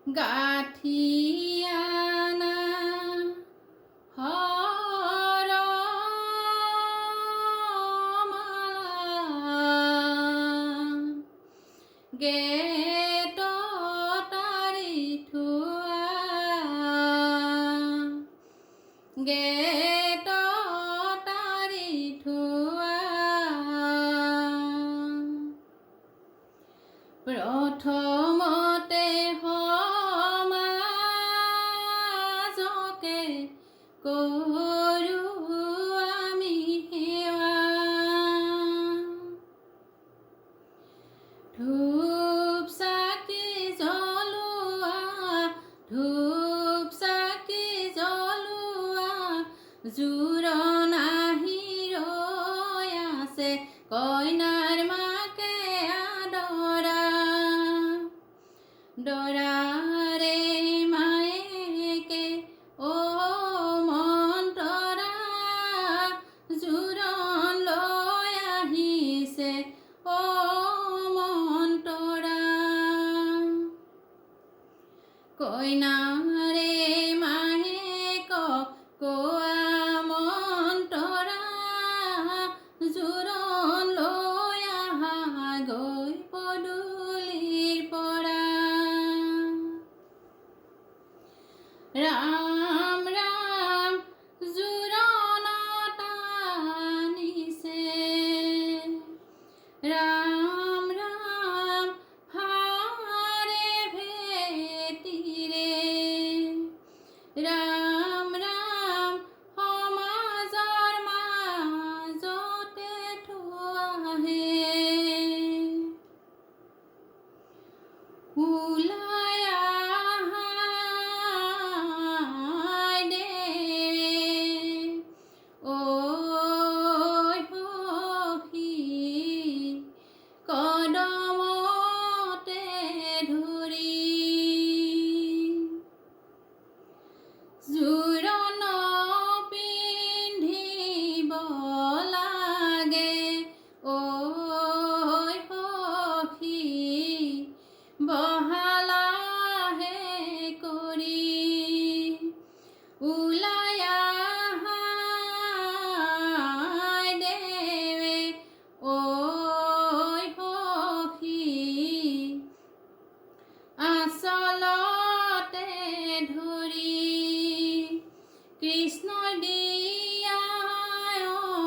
গাঠিয়ানা gate তাৰি থোৱা gate তাৰি থোৱা প্ৰথমতে সমাজকে কৰোঁ আমি সেৱা ধূপ চাকি জ্বলোৱা ধূপ চাকি জ্বলোৱা জোৰোণ আহি ৰৈ আছে কইনাৰ মাকে আদৰা দৰাৰে মায়েকে অ মন্তৰা জোৰোণ লৈ আহিছে অ মন্তৰা কইনাৰে মায়েক কোৱা মন্তৰা জোৰোণ লৈ আহা গৈ পদূলিৰ পৰা ৰাম ৰাম জোৰোণ টানিছে ৰাম ৰাম হাৰে ভেটিৰে ৰাম ৰাম সমাজৰ মাজতে থোৱাহে ওলাই আহাই দেৱে ঐ সখী কদমতে ধৰি জোৰোণ পিন্ধিব লাগে ঐ সখী বহালাহে কৰি ওলাই আহাই দেৱে ঐ সখী আচলতে ধৰি কৃষ্ণই দিয়া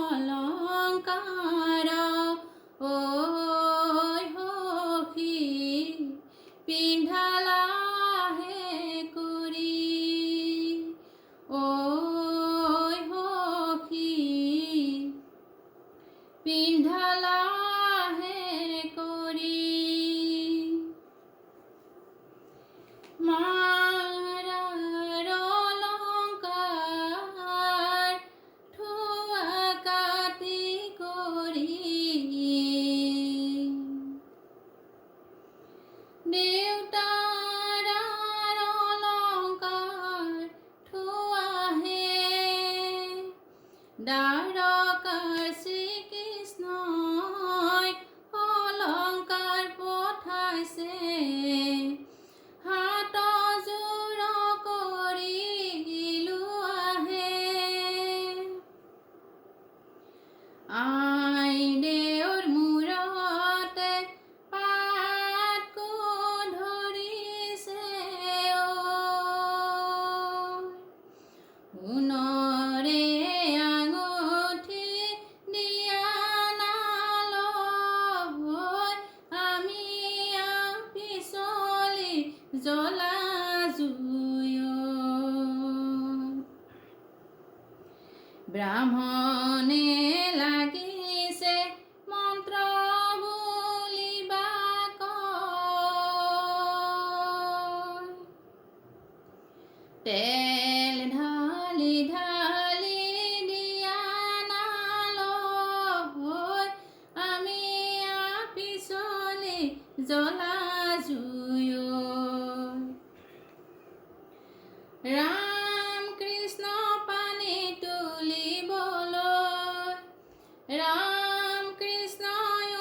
অলংকাৰ ঐ সখী পিন্ধালাহে কৰি ঐ সখী পিন্ধালাহে কৰি মাৰাৰ অলংকাৰ থোৱা কাটি কৰি দেউতাৰ অলংকাৰ থোৱাহে দ্বাৰকাৰ শ্ৰীকৃষ্ণই অলংকাৰ পঠাইছে হাত জোৰ কৰি লোৱাহে আই দেউৰ মূৰতে পাতকো ধৰিছে সোণৰে আঙুঠি দিয়া নালৈ আমি পিছলি জ্বলা জুই ব্ৰাহ্মণে লাগিছে মন্ত্ৰ বুলিবা কয় তেল ঢালি ঢালি দিয়া নালৈ আমি পিছলি জ্বলা জুই ৰাম কৃষ্ণ পানী তুলিবলৈ ৰাম কৃষ্ণ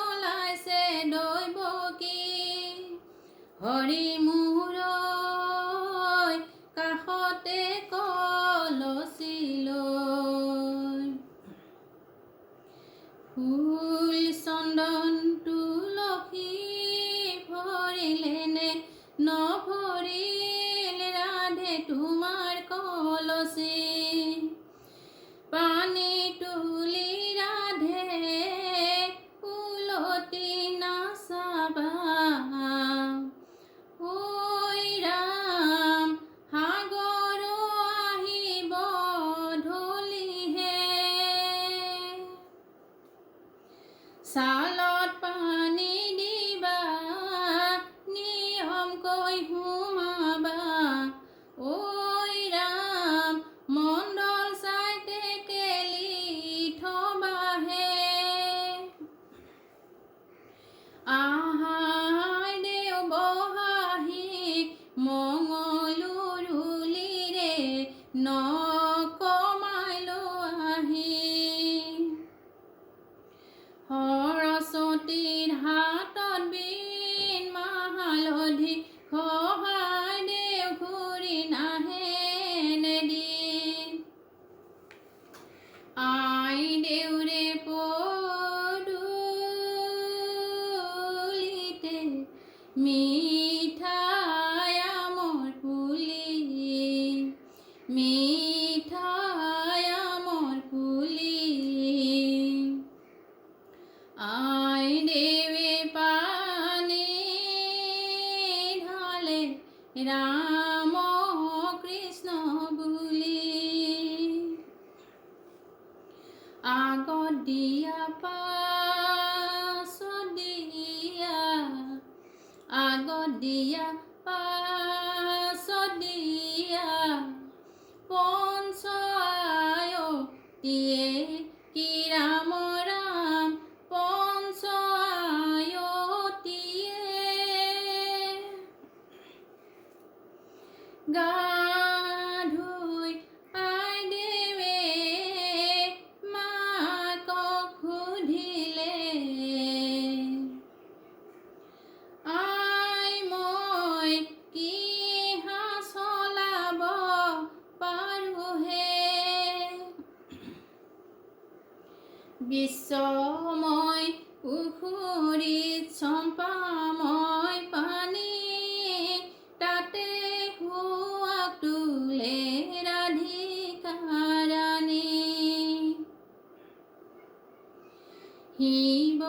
ওলাইছে দৈৱকী হৰি মূৰত কৰিল ৰাধে তোমাৰ কলচি পানী তুলি ৰাধে উলটি নাচাবা ঐ ৰাম সাগৰ আহিব ঢলিহে ছালত পানী দিবা নিয়মকৈ সোমাবা ঐ ৰাম মণ্ডল চাই টেকেলি থবাহে আহাই দেও বহাহি মঙলুৰুলিৰে নকমাইলো আহি সৰস্বতীৰ হাতত বীণ মাহালধি সহায় দেও ঘূৰি নাহে নেদিন আই দেউৰে পদূলিতে মিঠাই আমৰ পুলি মিঠাই আমৰ পুলি আই দেৱে পানী ঢালে ৰাম কৃষ্ণ বুলি আগত দিয়া পাছত দিয়া আগত দিয়া পাছত দিয়া পঞ্চ আয়তিয়ে কি ৰাম ৰাম পঞ্চ আয়তিয়ে গা ধুই আই দেৱে মাকক সুধিলে আই মই কিহা চলাব পাৰোহে বিশ্বময় পুখুৰীত চম্পাময় পানী তাতে শুৱাক তোলে ৰাধিকা ৰাণী শিৱ